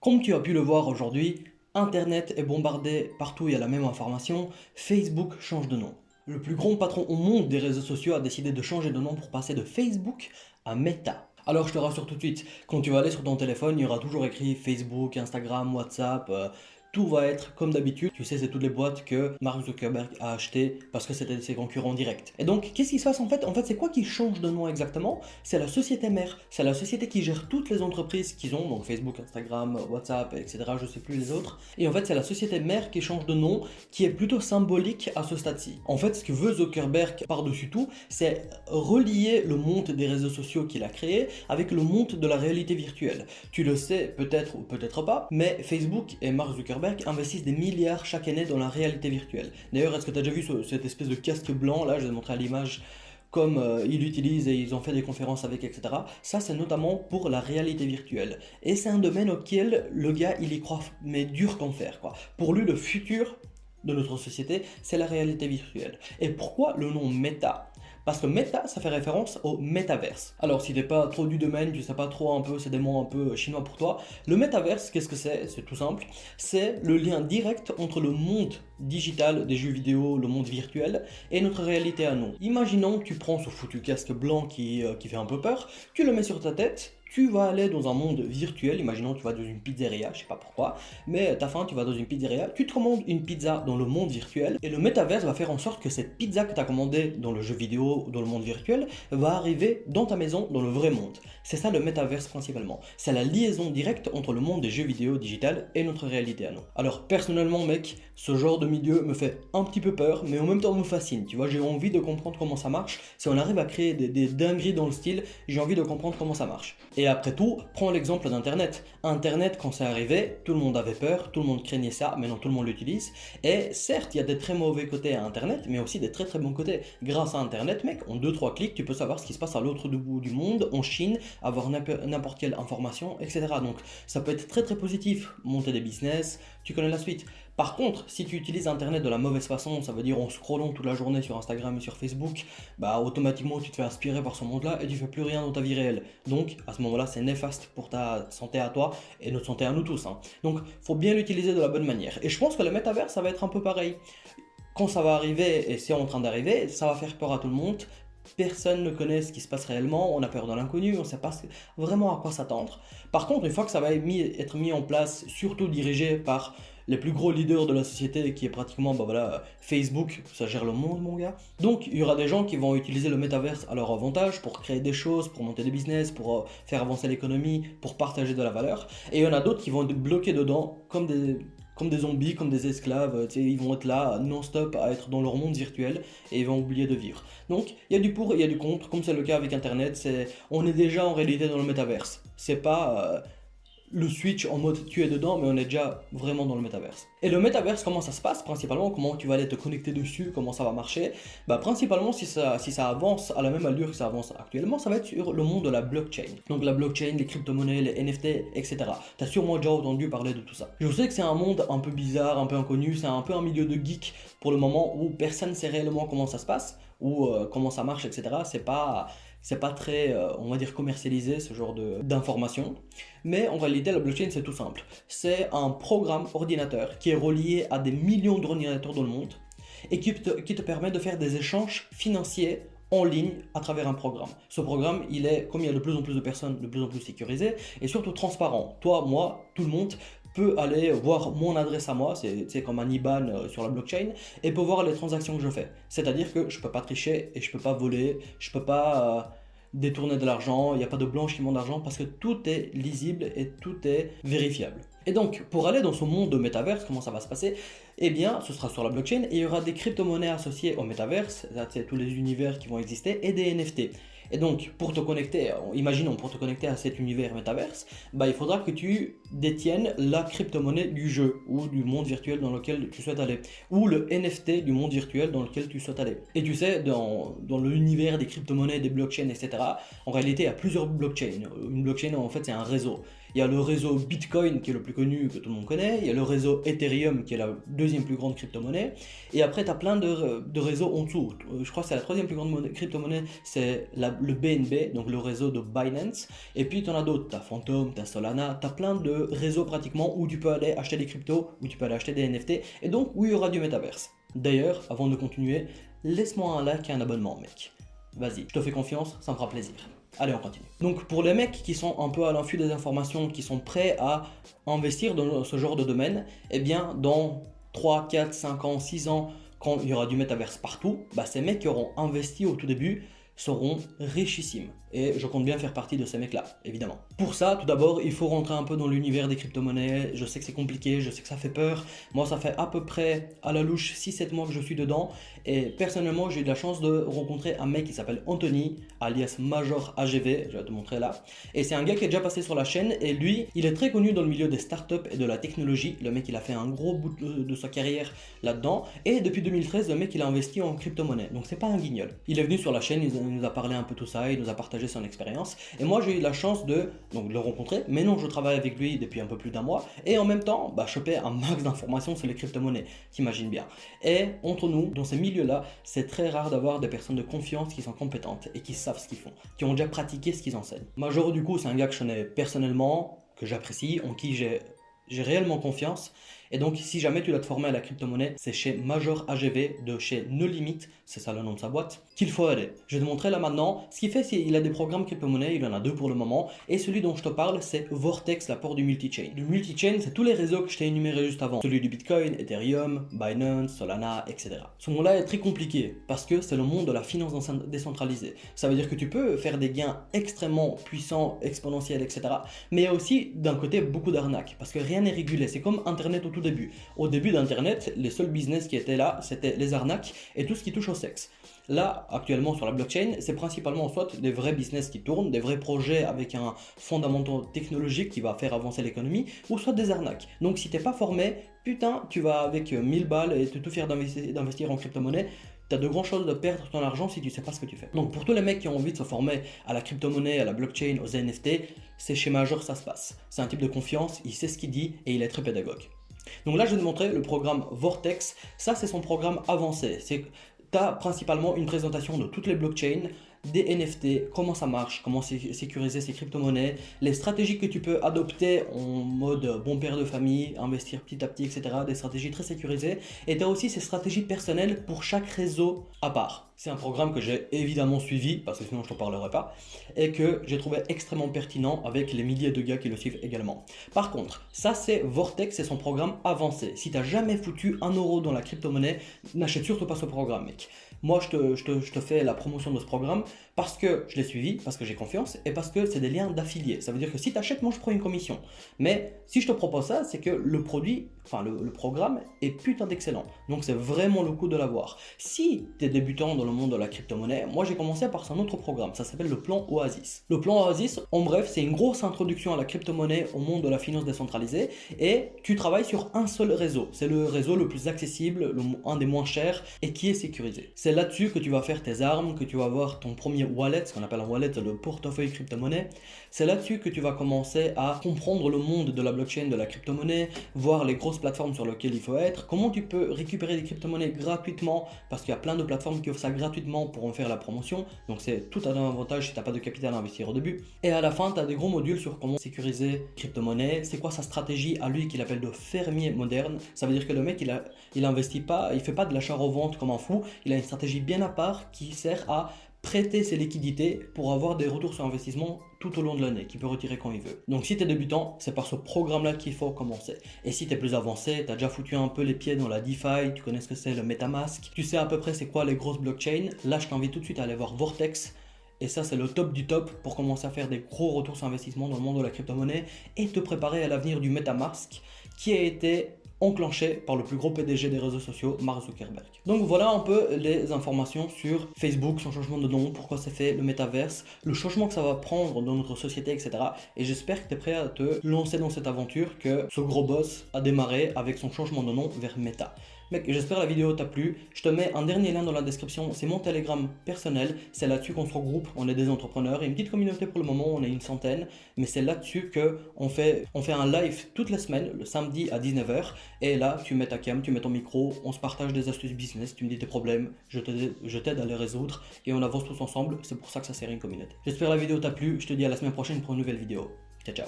Comme tu as pu le voir aujourd'hui, Internet est bombardé, partout il y a la même information, Facebook change de nom. Le plus grand patron au monde des réseaux sociaux a décidé de changer de nom pour passer de Facebook à Meta. Alors je te rassure tout de suite, quand tu vas aller sur ton téléphone, il y aura toujours écrit Facebook, Instagram, WhatsApp, tout va être comme d'habitude. Tu sais, c'est toutes les boîtes que Mark Zuckerberg a achetées parce que c'était ses concurrents directs. Et donc, qu'est-ce qui se passe en fait? En fait, c'est quoi qui change de nom exactement? C'est la société mère, c'est la société qui gère toutes les entreprises qu'ils ont, donc Facebook, Instagram, WhatsApp, etc. Je sais plus les autres. Et en fait, c'est la société mère qui change de nom, qui est plutôt symbolique à ce stade-ci. En fait, ce que veut Zuckerberg par-dessus tout, c'est relier le monde des réseaux sociaux qu'il a créé avec le monde de la réalité virtuelle. Tu le sais peut-être ou peut-être pas, mais Facebook et Mark Zuckerberg investissent des milliards chaque année dans la réalité virtuelle. D'ailleurs, est-ce que tu as déjà vu cette espèce de casque blanc là? Je vais te montrer à l'image comme ils l'utilisent et ils ont fait des conférences avec, etc. Ça, c'est notamment pour la réalité virtuelle. Et c'est un domaine auquel le gars, il y croit, mais dur qu'en fer, quoi. Pour lui, le futur de notre société, c'est la réalité virtuelle. Et pourquoi le nom Meta? Parce que Meta, ça fait référence au métaverse. Alors, si t'es pas trop du domaine, tu sais pas trop un peu, c'est des mots un peu chinois pour toi. Le métaverse, qu'est-ce que c'est? C'est tout simple. C'est le lien direct entre le monde digital des jeux vidéo, le monde virtuel, et notre réalité à nous. Imaginons que tu prends ce foutu casque blanc qui fait un peu peur, tu le mets sur ta tête, tu vas aller dans un monde virtuel, imaginons tu vas dans une pizzeria, je sais pas pourquoi, mais t'as faim, tu vas dans une pizzeria, tu te commandes une pizza dans le monde virtuel, et le métaverse va faire en sorte que cette pizza que tu as commandée dans le jeu vidéo ou dans le monde virtuel va arriver dans ta maison, dans le vrai monde. C'est ça le métaverse principalement. C'est la liaison directe entre le monde des jeux vidéo digital et notre réalité à nous. Alors personnellement mec, ce genre de milieu me fait un petit peu peur, mais en même temps me fascine, tu vois, j'ai envie de comprendre comment ça marche. Si on arrive à créer des dingueries dans le style, j'ai envie de comprendre comment ça marche. Et après tout, prends l'exemple d'Internet. Internet, quand c'est arrivé, tout le monde avait peur, tout le monde craignait ça, maintenant tout le monde l'utilise. Et certes, il y a des très mauvais côtés à Internet, mais aussi des très très bons côtés. Grâce à Internet, mec, en 2-3 clics, tu peux savoir ce qui se passe à l'autre bout du monde, en Chine, avoir n'importe quelle information, etc. Donc ça peut être très très positif, monter des business, tu connais la suite. Par contre, si tu utilises Internet de la mauvaise façon, ça veut dire en scrollant toute la journée sur Instagram et sur Facebook, bah automatiquement tu te fais aspirer par ce monde-là et tu fais plus rien dans ta vie réelle. Donc à ce moment-là, c'est néfaste pour ta santé à toi et notre santé à nous tous, hein. Donc faut bien l'utiliser de la bonne manière. Et je pense que le métavers, ça va être un peu pareil. Quand ça va arriver, et c'est en train d'arriver, ça va faire peur à tout le monde. Personne ne connaît ce qui se passe réellement, on a peur de l'inconnu, on ne sait pas vraiment à quoi s'attendre. Par contre, une fois que ça va être mis en place, surtout dirigé par les plus gros leaders de la société, qui est pratiquement bah voilà, Facebook, ça gère le monde mon gars. Donc il y aura des gens qui vont utiliser le métaverse à leur avantage pour créer des choses, pour monter des business, pour faire avancer l'économie, pour partager de la valeur. Et il y en a d'autres qui vont être bloqués dedans comme des zombies, comme des esclaves, ils vont être là non-stop à être dans leur monde virtuel et ils vont oublier de vivre. Donc il y a du pour et il y a du contre, comme c'est le cas avec Internet, on est déjà en réalité dans le métaverse. C'est pas le switch en mode tu es dedans, mais on est déjà vraiment dans le métaverse. Et le métaverse, comment ça se passe principalement? Comment tu vas aller te connecter dessus? Comment ça va marcher? Bah principalement, si ça avance à la même allure que ça avance actuellement, ça va être sur le monde de la blockchain. Donc la blockchain, les crypto-monnaies, les NFT, etc. T'as sûrement déjà entendu parler de tout ça. Je sais que c'est un monde un peu bizarre, un peu inconnu, c'est un peu un milieu de geek pour le moment où personne ne sait réellement comment ça se passe, ou comment ça marche, etc. C'est pas très, on va dire, commercialisé ce genre d'informations. Mais en réalité, la blockchain, c'est tout simple. C'est un programme ordinateur qui est relié à des millions d'ordinateurs dans le monde et qui te permet de faire des échanges financiers en ligne à travers un programme. Ce programme, comme il y a de plus en plus de personnes, de plus en plus sécurisé et surtout transparent. Toi, moi, tout le monde peut aller voir mon adresse à moi, c'est comme un IBAN sur la blockchain, et peut voir les transactions que je fais. C'est-à-dire que je ne peux pas tricher et je ne peux pas voler, je ne peux pas détourner de l'argent, il n'y a pas de blanchiment d'argent parce que tout est lisible et tout est vérifiable. Et donc, pour aller dans ce monde de métaverse, comment ça va se passer? Eh bien, ce sera sur la blockchain et il y aura des crypto-monnaies associées au métaverse, c'est tous les univers qui vont exister, et des NFT. Et donc, pour te connecter, imaginons, pour te connecter à cet univers métaverse, bah, il faudra que tu détiennes la crypto-monnaie du jeu ou du monde virtuel dans lequel tu souhaites aller, ou le NFT du monde virtuel dans lequel tu souhaites aller. Et tu sais, dans l'univers des crypto-monnaies, des blockchains, etc., en réalité, il y a plusieurs blockchains. Une blockchain, en fait, c'est un réseau. il y a le réseau Bitcoin qui est le plus connu, que tout le monde connaît, il y a le réseau Ethereum qui est la deuxième plus grande crypto-monnaie, et après tu as plein de réseaux en dessous. Je crois que c'est la troisième plus grande crypto-monnaie, c'est le BNB, donc le réseau de Binance, et puis tu en as d'autres, tu as Phantom, tu as Solana, tu as plein de réseaux pratiquement où tu peux aller acheter des cryptos, où tu peux aller acheter des NFT, et donc où il y aura du métaverse. D'ailleurs, avant de continuer, laisse-moi un like et un abonnement, mec. Vas-y, je te fais confiance, ça me fera plaisir. Allez, on continue. Donc pour les mecs qui sont un peu à l'infût des informations, qui sont prêts à investir dans ce genre de domaine, eh bien dans 3, 4, 5 ans, 6 ans, quand il y aura du métaverse partout, bah ces mecs qui auront investi au tout début seront richissimes. Et je compte bien faire partie de ces mecs-là, évidemment. Pour ça, tout d'abord, il faut rentrer un peu dans l'univers des crypto-monnaies. Je sais que c'est compliqué, je sais que ça fait peur. Moi, ça fait à peu près à la louche 6-7 mois que je suis dedans. Et personnellement, j'ai eu de la chance de rencontrer un mec qui s'appelle Anthony, alias Major AGV, je vais te montrer là. Et c'est un gars qui est déjà passé sur la chaîne. Et lui, il est très connu dans le milieu des startups et de la technologie. Le mec, il a fait un gros bout de sa carrière là-dedans. Et depuis 2013, le mec, il a investi en crypto-monnaie. Donc, c'est pas un guignol. Il est venu sur la chaîne, il nous a parlé un peu tout ça, il nous a partagé son expérience. Et moi, j'ai eu la chance de le rencontrer. Mais non, je travaille avec lui depuis un peu plus d'un mois. Et en même temps, choper un max d'informations sur les crypto-monnaies. T'imagines bien. Et entre nous, dans ces milieux-là, c'est très rare d'avoir des personnes de confiance qui sont compétentes et qui savent ce qu'ils font, qui ont déjà pratiqué ce qu'ils enseignent. Major, du coup, c'est un gars que je connais personnellement, que j'apprécie, en qui j'ai réellement confiance. Et donc, si jamais tu dois te former à la crypto-monnaie, c'est chez Major AGV de chez No Limit, c'est ça le nom de sa boîte, qu'il faut aller. Je vais te montrer là maintenant. Ce qu'il fait, c'est qu'il a des programmes crypto-monnaie, il en a deux pour le moment. Et celui dont je te parle, c'est Vortex, l'apport du multi-chain. Le multi-chain, c'est tous les réseaux que je t'ai énumérés juste avant. Celui du Bitcoin, Ethereum, Binance, Solana, etc. Ce monde-là est très compliqué parce que c'est le monde de la finance décentralisée. Ça veut dire que tu peux faire des gains extrêmement puissants, exponentiels, etc. Mais il y a aussi d'un côté beaucoup d'arnaques parce que rien n'est régulé. C'est comme Internet au tout début. Au début d'Internet, les seuls business qui étaient là, c'était les arnaques et tout ce qui touche au sexe. Là, actuellement sur la blockchain, c'est principalement soit des vrais business qui tournent, des vrais projets avec un fondamental technologique qui va faire avancer l'économie, ou soit des arnaques. Donc si t'es pas formé, putain, tu vas avec 1000 balles et te tout faire d'investir en crypto-monnaie. Tu as de grandes chances de perdre ton argent si tu sais pas ce que tu fais. Donc pour tous les mecs qui ont envie de se former à la crypto-monnaie, à la blockchain, aux NFT, c'est chez Major ça se passe. C'est un type de confiance, il sait ce qu'il dit et il est très pédagogue. Donc là, je vais te montrer le programme Vortex. Ça, c'est son programme avancé. Tu as principalement une présentation de toutes les blockchains, des NFT, comment ça marche, comment sécuriser ces crypto-monnaies, les stratégies que tu peux adopter en mode bon père de famille, investir petit à petit, etc. Des stratégies très sécurisées. Et tu as aussi ces stratégies personnelles pour chaque réseau à part. C'est un programme que j'ai évidemment suivi, parce que sinon je ne t'en parlerai pas, et que j'ai trouvé extrêmement pertinent avec les milliers de gars qui le suivent également. Par contre, ça c'est Vortex, c'est son programme avancé. Si tu n'as jamais foutu 1 euro dans la crypto-monnaie, n'achète surtout pas ce programme, mec. Moi, je te fais la promotion de ce programme parce que je l'ai suivi, parce que j'ai confiance et parce que c'est des liens d'affiliés. Ça veut dire que si tu achètes, moi je prends une commission. Mais si je te propose ça, c'est que le produit, enfin le programme est putain d'excellent. Donc c'est vraiment le coup de l'avoir. Si tu es débutant dans le monde de la crypto-monnaie, moi j'ai commencé par un autre programme. Ça s'appelle le plan Oasis. Le plan Oasis, en bref, c'est une grosse introduction à la crypto-monnaie, au monde de la finance décentralisée. Et tu travailles sur un seul réseau. C'est le réseau le plus accessible, un des moins chers et qui est sécurisé. C'est là-dessus que tu vas faire tes armes, que tu vas avoir ton premier wallet, ce qu'on appelle un wallet, le portefeuille crypto-monnaie. C'est là-dessus que tu vas commencer à comprendre le monde de la blockchain, de la crypto-monnaie, voir les grosses plateformes sur lesquelles il faut être, comment tu peux récupérer des crypto-monnaies gratuitement, parce qu'il y a plein de plateformes qui offrent ça gratuitement pour en faire la promotion, donc c'est tout un avantage si tu n'as pas de capital à investir au début. Et à la fin, tu as des gros modules sur comment sécuriser crypto-monnaie, c'est quoi sa stratégie à lui qu'il appelle de fermier moderne. Ça veut dire que le mec, il investit pas, il fait pas de l'achat-revente comme un fou, il a une stratégie bien à part qui sert à prêter ses liquidités pour avoir des retours sur investissement tout au long de l'année, qu'il peut retirer quand il veut. Donc si tu es débutant, c'est par ce programme-là qu'il faut commencer. Et si tu es plus avancé, tu as déjà foutu un peu les pieds dans la DeFi, tu connais ce que c'est le MetaMask, tu sais à peu près c'est quoi les grosses blockchains, là je t'invite tout de suite à aller voir Vortex. Et ça, c'est le top du top pour commencer à faire des gros retours sur investissement dans le monde de la crypto-monnaie et te préparer à l'avenir du MetaMask qui a été enclenché par le plus gros PDG des réseaux sociaux, Mark Zuckerberg. Donc voilà un peu les informations sur Facebook, son changement de nom, pourquoi c'est fait, le métaverse, le changement que ça va prendre dans notre société, etc. Et j'espère que tu es prêt à te lancer dans cette aventure, que ce gros boss a démarré avec son changement de nom vers Meta. Mec, j'espère la vidéo t'a plu. Je te mets un dernier lien dans la description, c'est mon Telegram personnel. C'est là-dessus qu'on se regroupe, on est des entrepreneurs. Et une petite communauté pour le moment, on est une centaine. Mais c'est là-dessus qu'on fait un live toute la semaine, le samedi à 19h. Et là, tu mets ta cam, tu mets ton micro, on se partage des astuces business, tu me dis tes problèmes, je t'aide à les résoudre. Et on avance tous ensemble, c'est pour ça que ça sert une communauté. J'espère la vidéo t'a plu, je te dis à la semaine prochaine pour une nouvelle vidéo. Ciao ciao.